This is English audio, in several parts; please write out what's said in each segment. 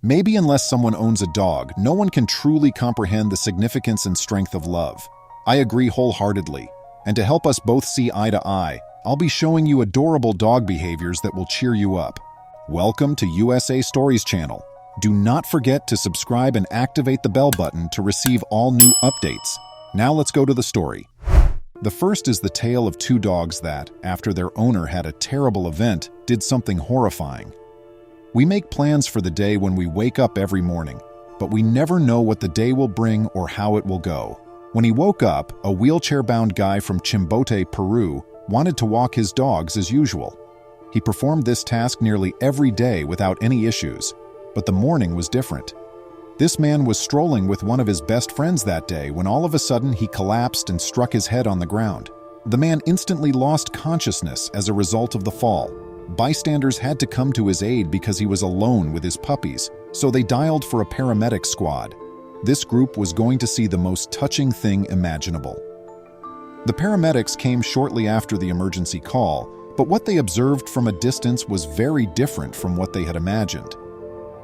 Maybe unless someone owns a dog, no one can truly comprehend the significance and strength of love. I agree wholeheartedly. And to help us both see eye to eye, I'll be showing you adorable dog behaviors that will cheer you up. Welcome to USA Stories channel. Do not forget to subscribe and activate the bell button to receive all new updates. Now let's go to the story. The first is the tale of two dogs that, after their owner had a terrible event, did something horrifying. We make plans for the day when we wake up every morning, but we never know what the day will bring or how it will go. When he woke up, a wheelchair-bound guy from Chimbote, Peru, wanted to walk his dogs as usual. He performed this task nearly every day without any issues, but the morning was different. This man was strolling with one of his best friends that day when all of a sudden he collapsed and struck his head on the ground. The man instantly lost consciousness as a result of the fall. Bystanders had to come to his aid because he was alone with his puppies, so they dialed for a paramedic squad. This group was going to see the most touching thing imaginable. The paramedics came shortly after the emergency call, but what they observed from a distance was very different from what they had imagined.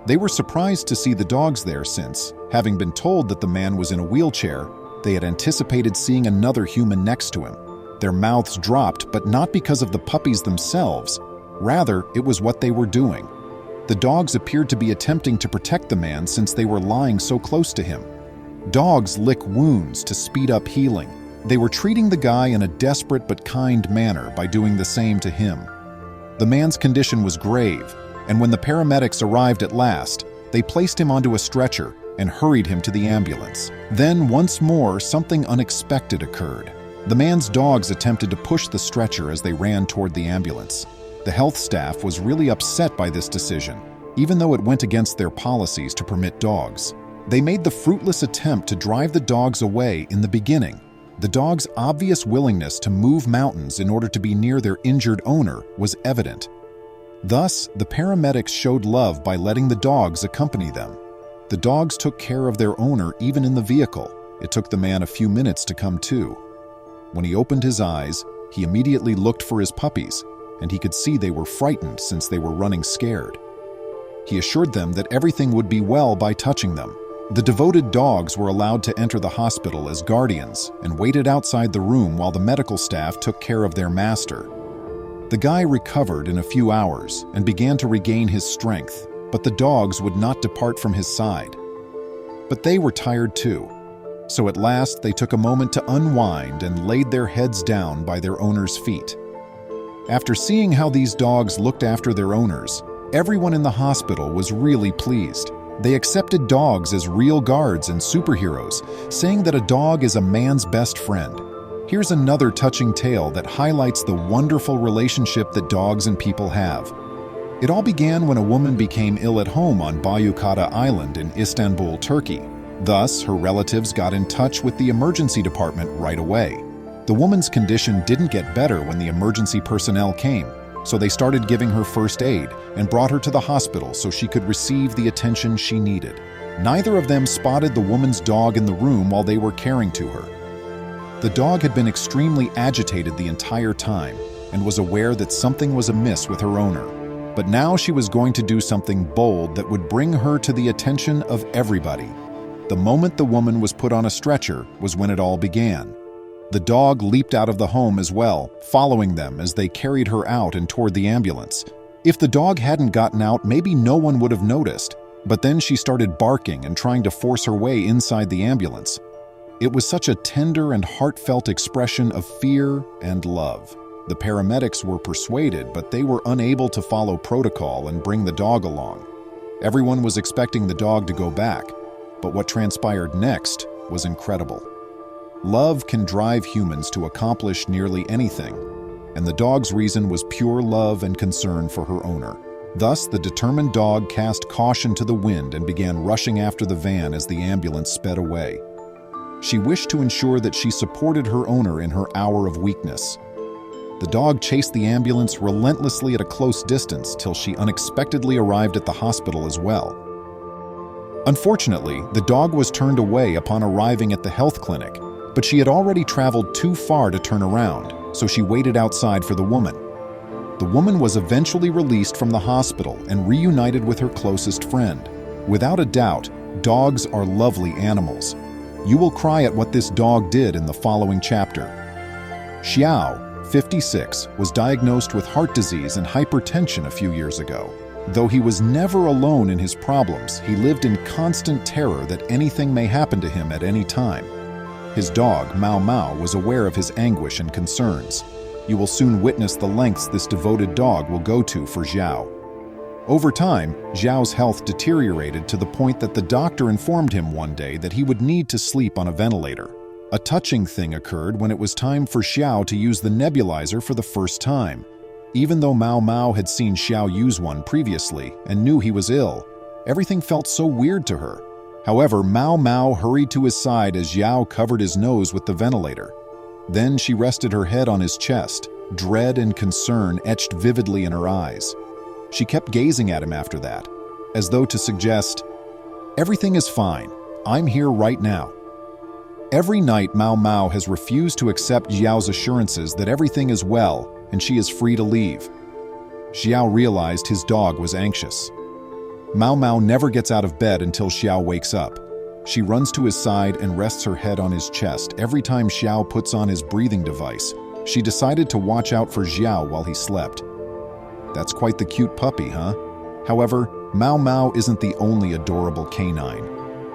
They were surprised to see the dogs there since, having been told that the man was in a wheelchair, they had anticipated seeing another human next to him. Their mouths dropped, but not because of the puppies themselves. Rather, it was what they were doing. The dogs appeared to be attempting to protect the man since they were lying so close to him. Dogs lick wounds to speed up healing. They were treating the guy in a desperate but kind manner by doing the same to him. The man's condition was grave, and when the paramedics arrived at last, they placed him onto a stretcher and hurried him to the ambulance. Then, once more, something unexpected occurred. The man's dogs attempted to push the stretcher as they ran toward the ambulance. The health staff was really upset by this decision, even though it went against their policies to permit dogs. They made the fruitless attempt to drive the dogs away in the beginning. The dog's obvious willingness to move mountains in order to be near their injured owner was evident. Thus, the paramedics showed love by letting the dogs accompany them. The dogs took care of their owner even in the vehicle. It took the man a few minutes to come to. When he opened his eyes, he immediately looked for his puppies, and he could see they were frightened since they were running scared. He assured them that everything would be well by touching them. The devoted dogs were allowed to enter the hospital as guardians and waited outside the room while the medical staff took care of their master. The guy recovered in a few hours and began to regain his strength, but the dogs would not depart from his side. But they were tired too, so at last they took a moment to unwind and laid their heads down by their owner's feet. After seeing how these dogs looked after their owners, everyone in the hospital was really pleased. They accepted dogs as real guards and superheroes, saying that a dog is a man's best friend. Here's another touching tale that highlights the wonderful relationship that dogs and people have. It all began when a woman became ill at home on Boncuk Island in Istanbul, Turkey. Thus, her relatives got in touch with the emergency department right away. The woman's condition didn't get better when the emergency personnel came, so they started giving her first aid and brought her to the hospital so she could receive the attention she needed. Neither of them spotted the woman's dog in the room while they were caring to her. The dog had been extremely agitated the entire time and was aware that something was amiss with her owner. But now she was going to do something bold that would bring her to the attention of everybody. The moment the woman was put on a stretcher was when it all began. The dog leaped out of the home as well, following them as they carried her out and toward the ambulance. If the dog hadn't gotten out, maybe no one would have noticed, but then she started barking and trying to force her way inside the ambulance. It was such a tender and heartfelt expression of fear and love. The paramedics were persuaded, but they were unable to follow protocol and bring the dog along. Everyone was expecting the dog to go back, but what transpired next was incredible. Love can drive humans to accomplish nearly anything, and the dog's reason was pure love and concern for her owner. Thus, the determined dog cast caution to the wind and began rushing after the van as the ambulance sped away. She wished to ensure that she supported her owner in her hour of weakness. The dog chased the ambulance relentlessly at a close distance till she unexpectedly arrived at the hospital as well. Unfortunately, the dog was turned away upon arriving at the health clinic, but she had already traveled too far to turn around, so she waited outside for the woman. The woman was eventually released from the hospital and reunited with her closest friend. Without a doubt, dogs are lovely animals. You will cry at what this dog did in the following chapter. Xiao, 56, was diagnosed with heart disease and hypertension a few years ago. Though he was never alone in his problems, he lived in constant terror that anything may happen to him at any time. His dog, Mao Mao, was aware of his anguish and concerns. You will soon witness the lengths this devoted dog will go to for Xiao. Over time, Xiao's health deteriorated to the point that the doctor informed him one day that he would need to sleep on a ventilator. A touching thing occurred when it was time for Xiao to use the nebulizer for the first time. Even though Mao Mao had seen Xiao use one previously and knew he was ill, everything felt so weird to her. However, Mao Mao hurried to his side as Xiao covered his nose with the ventilator. Then she rested her head on his chest, dread and concern etched vividly in her eyes. She kept gazing at him after that, as though to suggest, "Everything is fine. I'm here right now." Every night, Mao Mao has refused to accept Xiao's assurances that everything is well and she is free to leave. Xiao realized his dog was anxious. Mao Mao never gets out of bed until Xiao wakes up. She runs to his side and rests her head on his chest every time Xiao puts on his breathing device. She decided to watch out for Xiao while he slept. That's quite the cute puppy, huh? However, Mao Mao isn't the only adorable canine.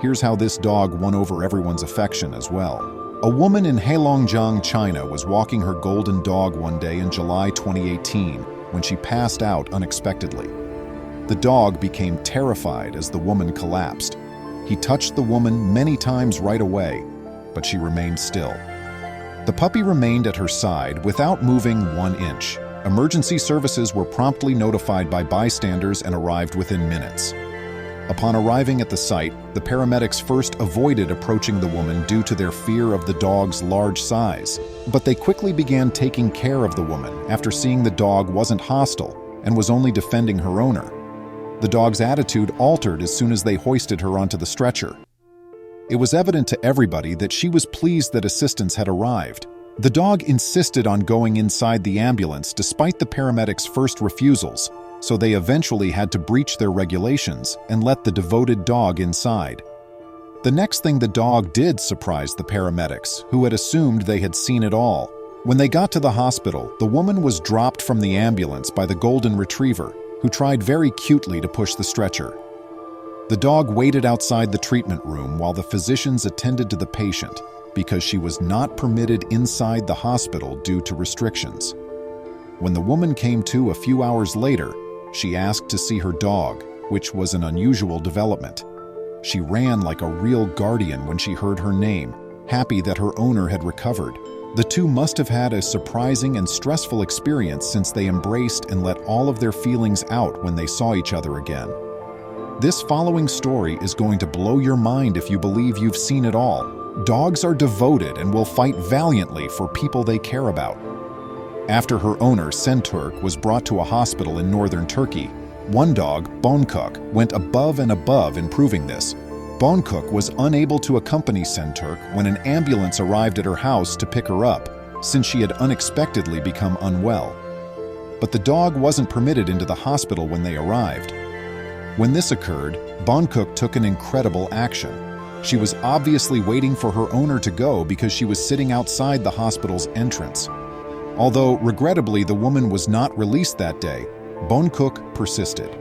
Here's how this dog won over everyone's affection as well. A woman in Heilongjiang, China was walking her golden dog one day in July 2018 when she passed out unexpectedly. The dog became terrified as the woman collapsed. He touched the woman many times right away, but she remained still. The puppy remained at her side without moving 1 inch. Emergency services were promptly notified by bystanders and arrived within minutes. Upon arriving at the site, the paramedics first avoided approaching the woman due to their fear of the dog's large size, but they quickly began taking care of the woman after seeing the dog wasn't hostile and was only defending her owner. The dog's attitude altered as soon as they hoisted her onto the stretcher. It was evident to everybody that she was pleased that assistance had arrived. The dog insisted on going inside the ambulance despite the paramedics' first refusals, so they eventually had to breach their regulations and let the devoted dog inside. The next thing the dog did surprised the paramedics, who had assumed they had seen it all. When they got to the hospital, the woman was dropped from the ambulance by the golden retriever, who tried very cutely to push the stretcher. The dog waited outside the treatment room while the physicians attended to the patient because she was not permitted inside the hospital due to restrictions. When the woman came to a few hours later, she asked to see her dog, which was an unusual development. She ran like a real guardian when she heard her name, happy that her owner had recovered. The two must have had a surprising and stressful experience since they embraced and let all of their feelings out when they saw each other again. This following story is going to blow your mind if you believe you've seen it all. Dogs are devoted and will fight valiantly for people they care about. After her owner, Senturk, was brought to a hospital in northern Turkey, one dog, Boncuk, went above and above in proving this. Boncuk was unable to accompany Senturk when an ambulance arrived at her house to pick her up, since she had unexpectedly become unwell. But the dog wasn't permitted into the hospital when they arrived. When this occurred, Boncuk took an incredible action. She was obviously waiting for her owner to go because she was sitting outside the hospital's entrance. Although, regrettably, the woman was not released that day, Boncuk persisted.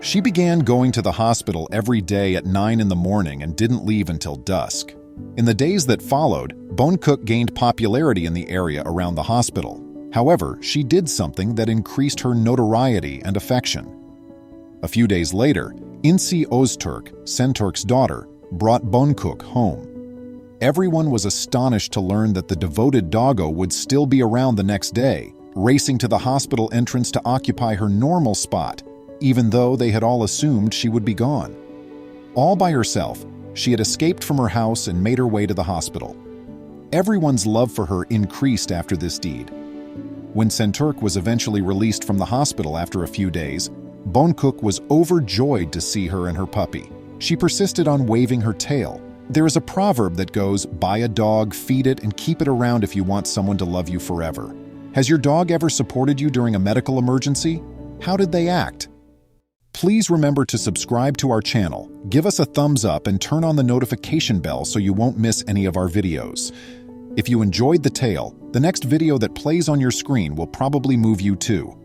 She began going to the hospital every day at 9 in the morning and didn't leave until dusk. In the days that followed, Boncuk gained popularity in the area around the hospital. However, she did something that increased her notoriety and affection. A few days later, Inci Öztürk, Senturk's daughter, brought Boncuk home. Everyone was astonished to learn that the devoted doggo would still be around the next day, racing to the hospital entrance to occupy her normal spot, even though they had all assumed she would be gone. All by herself, she had escaped from her house and made her way to the hospital. Everyone's love for her increased after this deed. When Senturk was eventually released from the hospital after a few days, Boncuk was overjoyed to see her and her puppy. She persisted on waving her tail. There is a proverb that goes, "Buy a dog, feed it, and keep it around if you want someone to love you forever." Has your dog ever supported you during a medical emergency? How did they act? Please remember to subscribe to our channel, give us a thumbs up, and turn on the notification bell so you won't miss any of our videos. If you enjoyed the tale, the next video that plays on your screen will probably move you too.